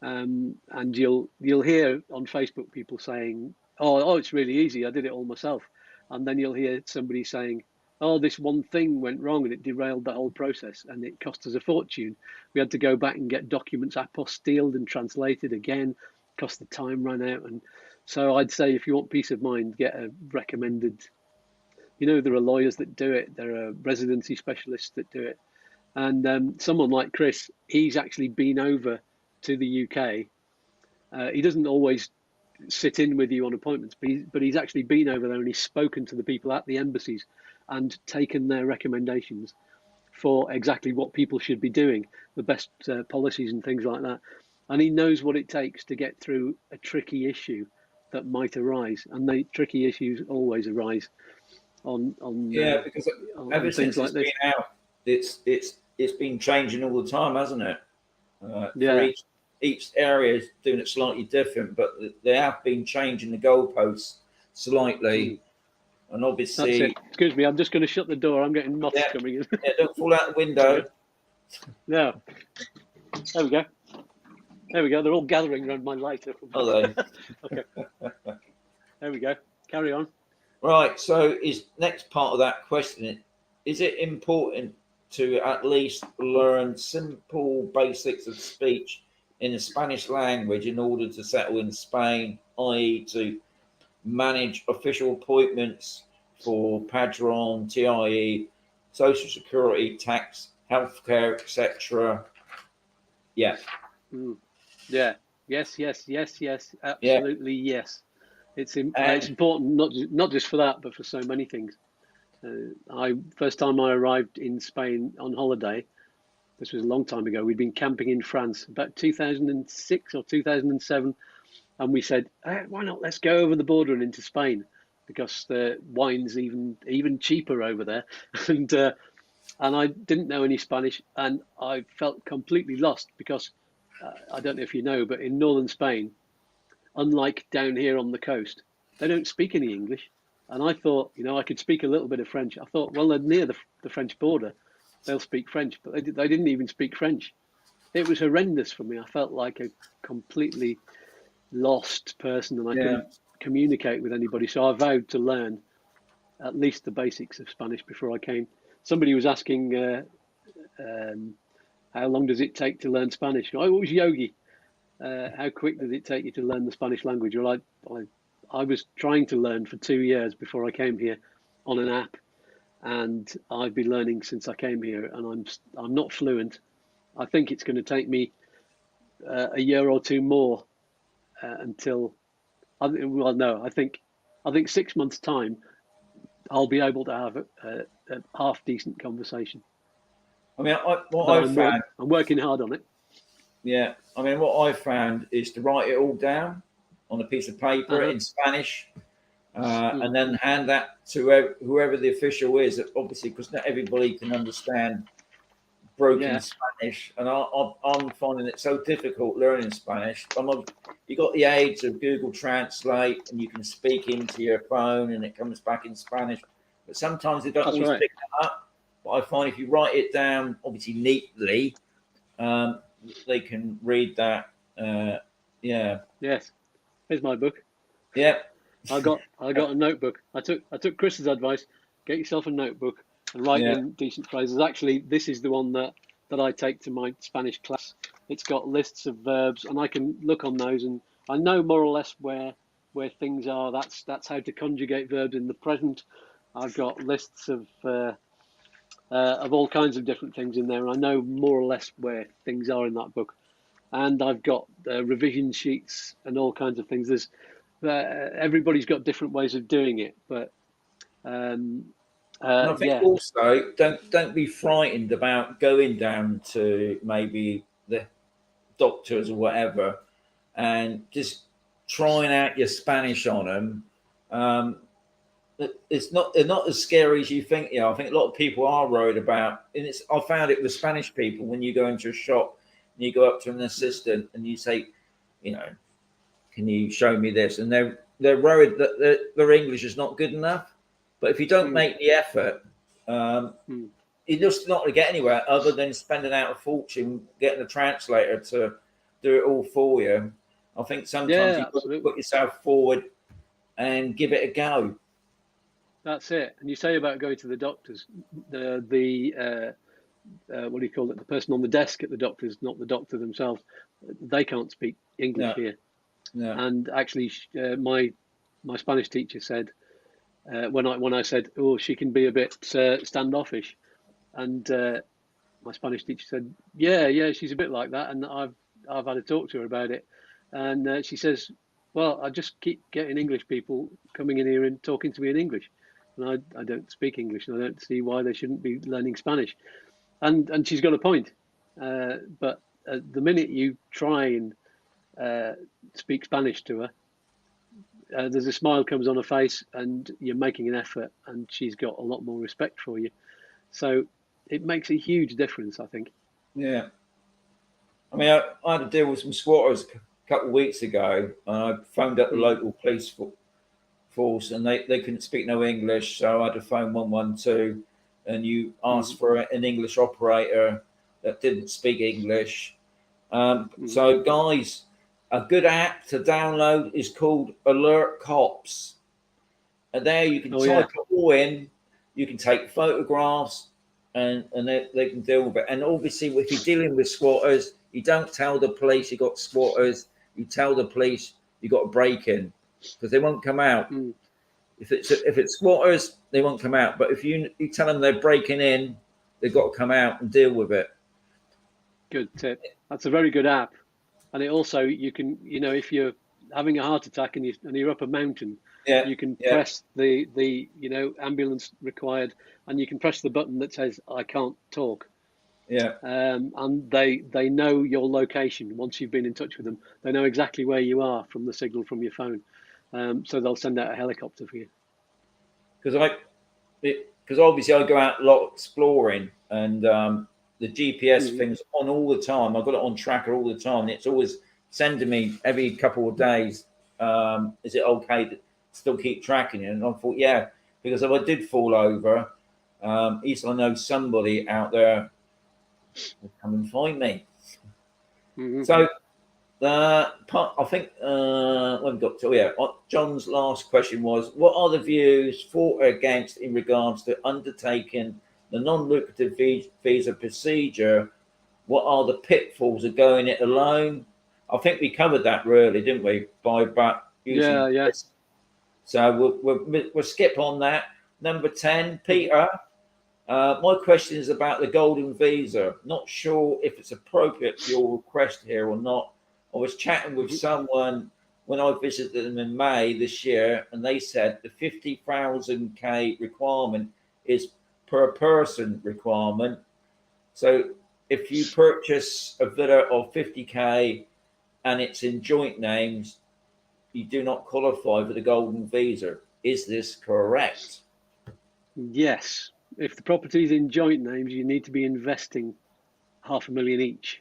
And you'll hear on Facebook people saying, oh, it's really easy, I did it all myself. And then you'll hear somebody saying, oh, this one thing went wrong and it derailed the whole process and it cost us a fortune. We had to go back and get documents apostilled and translated again, because the time ran out. And so I'd say, if you want peace of mind, get a recommended. There are lawyers that do it. There are residency specialists that do it. And someone like Chris, he's actually been over to the UK. He doesn't always sit in with you on appointments, but he's actually been over there and he's spoken to the people at the embassies and taken their recommendations for exactly what people should be doing, the best policies and things like that. And he knows what it takes to get through a tricky issue that might arise. And the tricky issues always arise on because ever since it's been out, it's been changing all the time, hasn't it? For each area is doing it slightly different, but they have been changing the goalposts slightly. And obviously, excuse me, I'm just going to shut the door. I'm getting moths coming in. Don't fall out the window. No. There we go. They're all gathering around my lighter. Are they? Okay. There we go. Carry on. Right. So, is next part of that question: is it important to at least learn simple basics of speech in the Spanish language in order to settle in Spain, i.e., to manage official appointments for Padron, TIE, Social Security, tax, healthcare, etc.? Yeah. Yeah. Yes. Absolutely, yes. It's important, not just for that, but for so many things. First time I arrived in Spain on holiday, this was a long time ago. We'd been camping in France, about 2006 or 2007. And we said, why not? Let's go over the border and into Spain, because the wine's even cheaper over there. And and I didn't know any Spanish, and I felt completely lost because I don't know if you know, but in northern Spain, unlike down here on the coast, they don't speak any English. And I thought, I could speak a little bit of French. I thought, well, they're near the French border, they'll speak French, but they didn't even speak French. It was horrendous for me. I felt like a completely lost person, and I couldn't communicate with anybody. So I vowed to learn at least the basics of Spanish before I came. Somebody was asking, how long does it take to learn Spanish? I was Yogi. How quick does it take you to learn the Spanish language? Well, I was trying to learn for 2 years before I came here on an app, and I've been learning since I came here, and I'm not fluent. I think it's going to take me a year or two more until. Well, no, I think 6 months' time, I'll be able to have a half decent conversation. I mean, I'm working hard on it. Yeah, I mean, what I found is to write it all down on a piece of paper in Spanish, and then hand that to whoever the official is. Obviously, because not everybody can understand broken Spanish, and I'm finding it so difficult learning Spanish. You got the aids of Google Translate, and you can speak into your phone, and it comes back in Spanish. But sometimes they don't always pick it up. But I find if you write it down, obviously neatly, they can read that. Yes. Here's my book. Yeah. I got a notebook. I took Chris's advice. Get yourself a notebook and write in decent phrases. Actually, this is the one that I take to my Spanish class. It's got lists of verbs, and I can look on those, and I know more or less where things are. That's how to conjugate verbs in the present. I've got lists of all kinds of different things in there, and I know more or less where things are in that book. And I've got revision sheets and all kinds of things. There's everybody's got different ways of doing it, but I think also don't be frightened about going down to maybe the doctors or whatever, and just trying out your Spanish on them. They're not as scary as you think. I think a lot of people are worried about, and I found it with Spanish people when you go into a shop and you go up to an assistant and you say, can you show me this? And they're worried that their English is not good enough. But if you don't make the effort, you're just not going to get anywhere other than spending out a fortune getting a translator to do it all for you. I think sometimes you've got to put yourself forward and give it a go. That's it. And you say about going to the doctors, the what do you call it? The person on the desk at the doctors, not the doctor themselves. They can't speak English here. No. And actually, my Spanish teacher said when I said, "Oh, she can be a bit standoffish," and my Spanish teacher said, "Yeah, she's a bit like that," and I've had a talk to her about it, and she says, "Well, I just keep getting English people coming in here and talking to me in English, and I don't speak English, and I don't see why they shouldn't be learning Spanish," and she's got a point, but the minute you try and speak Spanish to her, there's a smile comes on her face, and you're making an effort, and she's got a lot more respect for you. So it makes a huge difference, I think. Yeah. I mean, I had to deal with some squatters a couple of weeks ago, and I phoned up the local police force, and they couldn't speak no English, so I had to phone 112, and you asked for an English operator that didn't speak English. So, guys, a good app to download is called Alert Cops. And there you can type it all in, you can take photographs, and they can deal with it. And obviously, if you're dealing with squatters, you don't tell the police you got squatters, you tell the police you got a break-in, because they won't come out. If it's squatters, they won't come out. But if you tell them they're breaking in, they've got to come out and deal with it. Good tip. That's a very good app. And it also, you can, if you're having a heart attack and you're up a mountain, you can press the ambulance required, and you can press the button that says I can't talk. Yeah. And they know your location once you've been in touch with them. They know exactly where you are from the signal from your phone. So they'll send out a helicopter for you. Because obviously I go out a lot exploring, and the GPS thing's on all the time. I've got it on tracker all the time, and it's always sending me every couple of days. Is it okay to still keep tracking it? And I thought, yeah, because if I did fall over, at least I know somebody out there will come and find me. So I think we've got to, John's last question was, what are the views for or against in regards to undertaking the non-lucrative visa procedure? What are the pitfalls of going it alone? I think we covered that really, didn't we? Yeah. So we'll skip on that. Number 10, Peter. My question is about the golden visa. Not sure if it's appropriate for your request here or not. I was chatting with someone when I visited them in May this year, and they said the 50,000K requirement is per person requirement. So if you purchase a villa of 50K and it's in joint names, you do not qualify for the golden visa. Is this correct? Yes. If the property is in joint names, you need to be investing $500,000 each.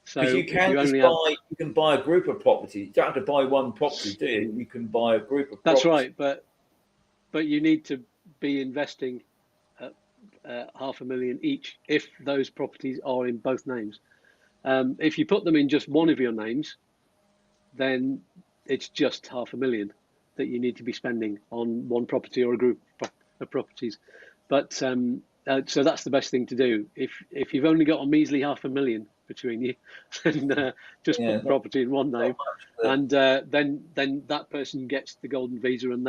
So you can buy a group of properties. You don't have to buy one property, do you? You can buy a group of properties. That's right, but you need to be investing $500,000 each if those properties are in both names. If you put them in just one of your names, then it's just $500,000 that you need to be spending on one property or a group of properties. But so that's the best thing to do. If you've only got a measly $500,000 between you, then just put the property in one name, and then that person gets the golden visa, and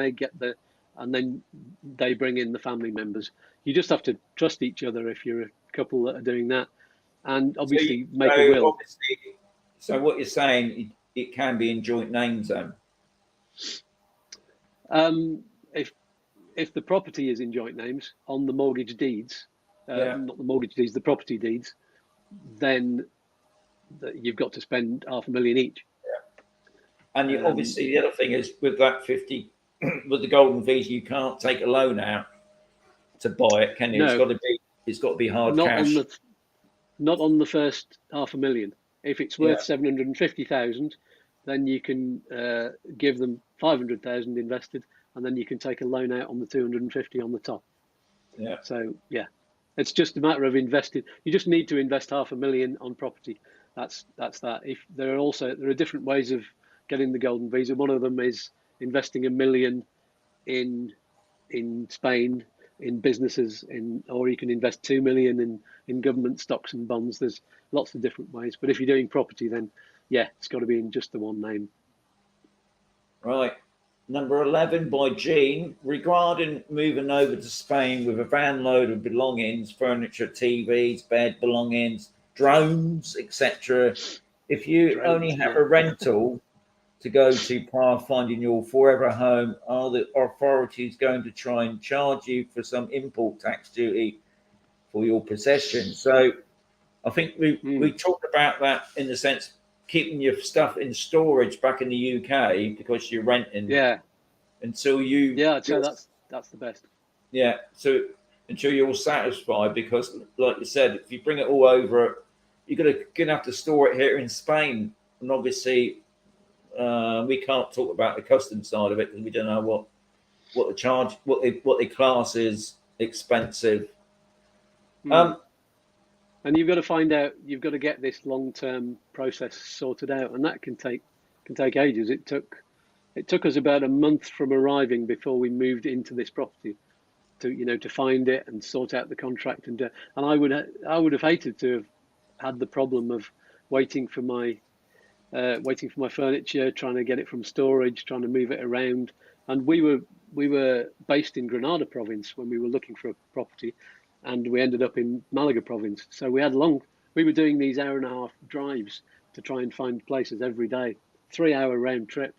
then they bring in the family members. You just have to trust each other if you're a couple that are doing that, and obviously make a will. So what you're saying, it can be in joint names then? If the property is in joint names on the mortgage deeds, not the mortgage deeds, the property deeds, then you've got to spend $500,000 each. And obviously the other thing is with that 50, with the golden visa, you can't take a loan out to buy it, can you? No. It's got to be hard cash. Not on the first $500,000. If it's worth 750,000, then you can give them 500,000 invested, and then you can take a loan out on the 250 on the top. Yeah. So it's just a matter of investing. You just need to invest $500,000 on property. That's that. If there are different ways of getting the golden visa. One of them is investing $1 million in Spain in businesses, or you can invest $2 million in government stocks and bonds. There's lots of different ways. But if you're doing property, then it's got to be in just the one name. Right. Number 11 by Jean. Regarding moving over to Spain with a van load of belongings, furniture, TVs, bed belongings, drones, etc. If you only have a rental to go to prior finding your forever home, are the authorities going to try and charge you for some import tax duty for your possession? So I think we talked about that in the sense keeping your stuff in storage back in the UK because you're renting. Yeah. Until you. Yeah, so that's the best. Yeah. So until you're all satisfied, because like you said, if you bring it all over, you're gonna have to store it here in Spain, and obviously we can't talk about the customs side of it because we don't know what the charge, what the class is expensive. And you've got to find out. You've got to get this long-term process sorted out, and that can take ages. It took us about a month from arriving before we moved into this property to find it and sort out the contract, and I would have hated to have had the problem of waiting for my furniture, trying to get it from storage, trying to move it around. And we were based in Granada province when we were looking for a property, and we ended up in Malaga province. So we were doing these hour-and-a-half drives to try and find places every day, 3-hour round trip,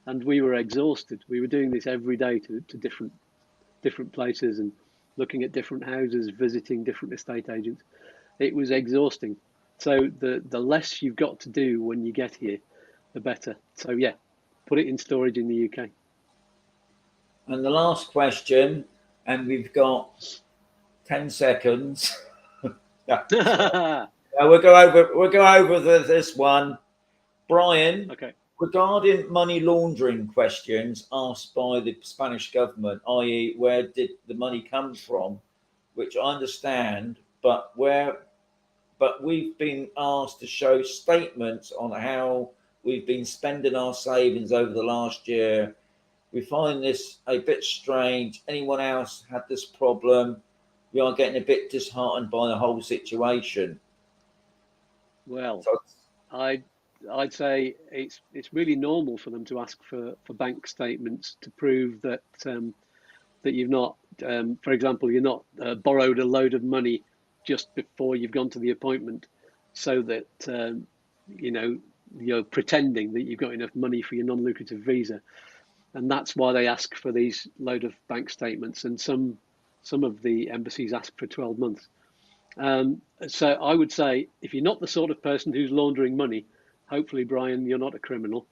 and we were exhausted. We were doing this every day to different places and looking at different houses, visiting different estate agents. It was exhausting. So the less you've got to do when you get here, the better. So put it in storage in the UK. And the last question, and we've got 10 seconds. We'll go over this one, Brian. Okay. Regarding money laundering questions asked by the Spanish government, i.e., where did the money come from, which I understand, but we've been asked to show statements on how we've been spending our savings over the last year. We find this a bit strange. Anyone else had this problem? We are getting a bit disheartened by the whole situation. Well, I'd say it's really normal for them to ask for bank statements to prove that that you've not, for example, you're not borrowed a load of money just before you've gone to the appointment, so that you're pretending that you've got enough money for your non-lucrative visa, and that's why they ask for these load of bank statements. And some of the embassies ask for 12 months. So I would say, if you're not the sort of person who's laundering money, hopefully, Brian, you're not a criminal,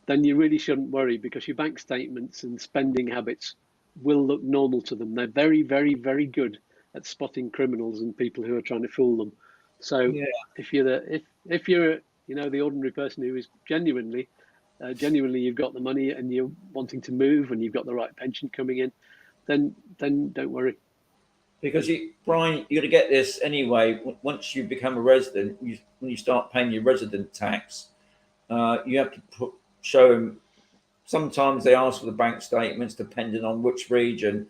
then you really shouldn't worry, because your bank statements and spending habits will look normal to them. They're very, very, very good at spotting criminals and people who are trying to fool them. So if you're the ordinary person who is genuinely you've got the money and you're wanting to move and you've got the right pension coming in, then don't worry. Because Brian, you're going to get this anyway. Once you become a resident, when you start paying your resident tax, you have to show them. Sometimes they ask for the bank statements, depending on which region.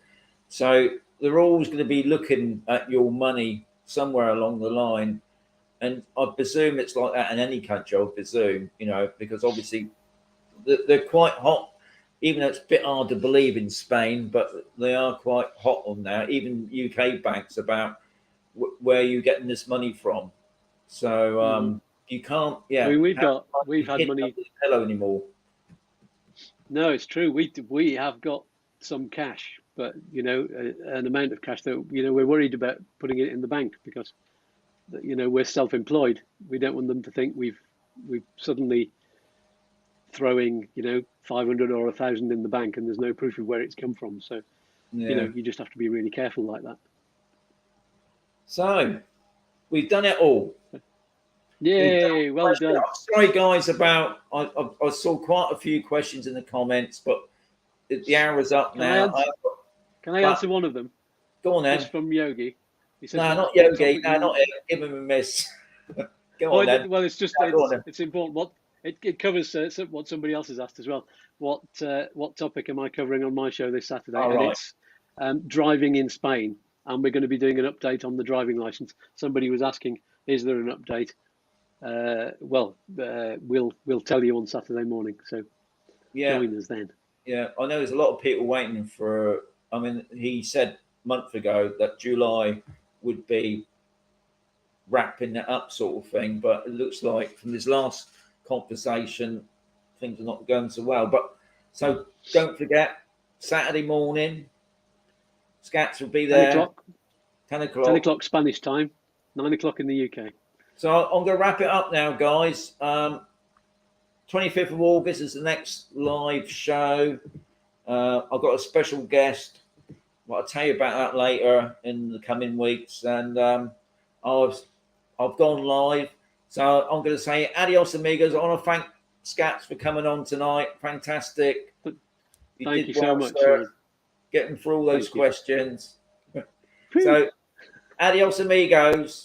So they're always going to be looking at your money somewhere along the line. And I presume it's like that in any country, I presume, because obviously they're quite hot. Even though it's a bit hard to believe in Spain, but they are quite hot on now, even UK banks, about where you're getting this money from. So you can't, I mean, we've had money. Hello anymore. No, it's true. We have got some cash, but an amount of cash that we're worried about putting it in the bank, because we're self-employed. We don't want them to think we've suddenly throwing 500 or 1,000 in the bank and there's no proof of where it's come from. So you just have to be really careful like that. So we've done it all. Yay, well done. Sorry guys about I saw quite a few questions in the comments, but the hour is up now. Can I answer one of them? Go on then. It's from Yogi. He says, no, not Yogi. No, not him. Give him a miss. Go on then. Well, it's important. It covers what somebody else has asked as well. What topic am I covering on my show this Saturday? Right. It's driving in Spain, and we're going to be doing an update on the driving license. Somebody was asking, is there an update? We'll tell you on Saturday morning. So join us then. Yeah, I know there's a lot of people waiting for. I mean, he said a month ago that July would be wrapping that up, sort of thing, but it looks like from this last conversation things are not going so well. But so don't forget, Saturday morning Scats will be there. 10 o'clock 10 o'clock Spanish time, 9 o'clock in the UK. So I'm going to wrap it up now, guys. 25th of August is the next live show. I've got a special guest. I'll tell you about that later in the coming weeks. And I've gone live. So I'm going to say adios, amigos. I want to thank Scats for coming on tonight. Fantastic. Thank you so much. Getting through all those questions. So adios, amigos.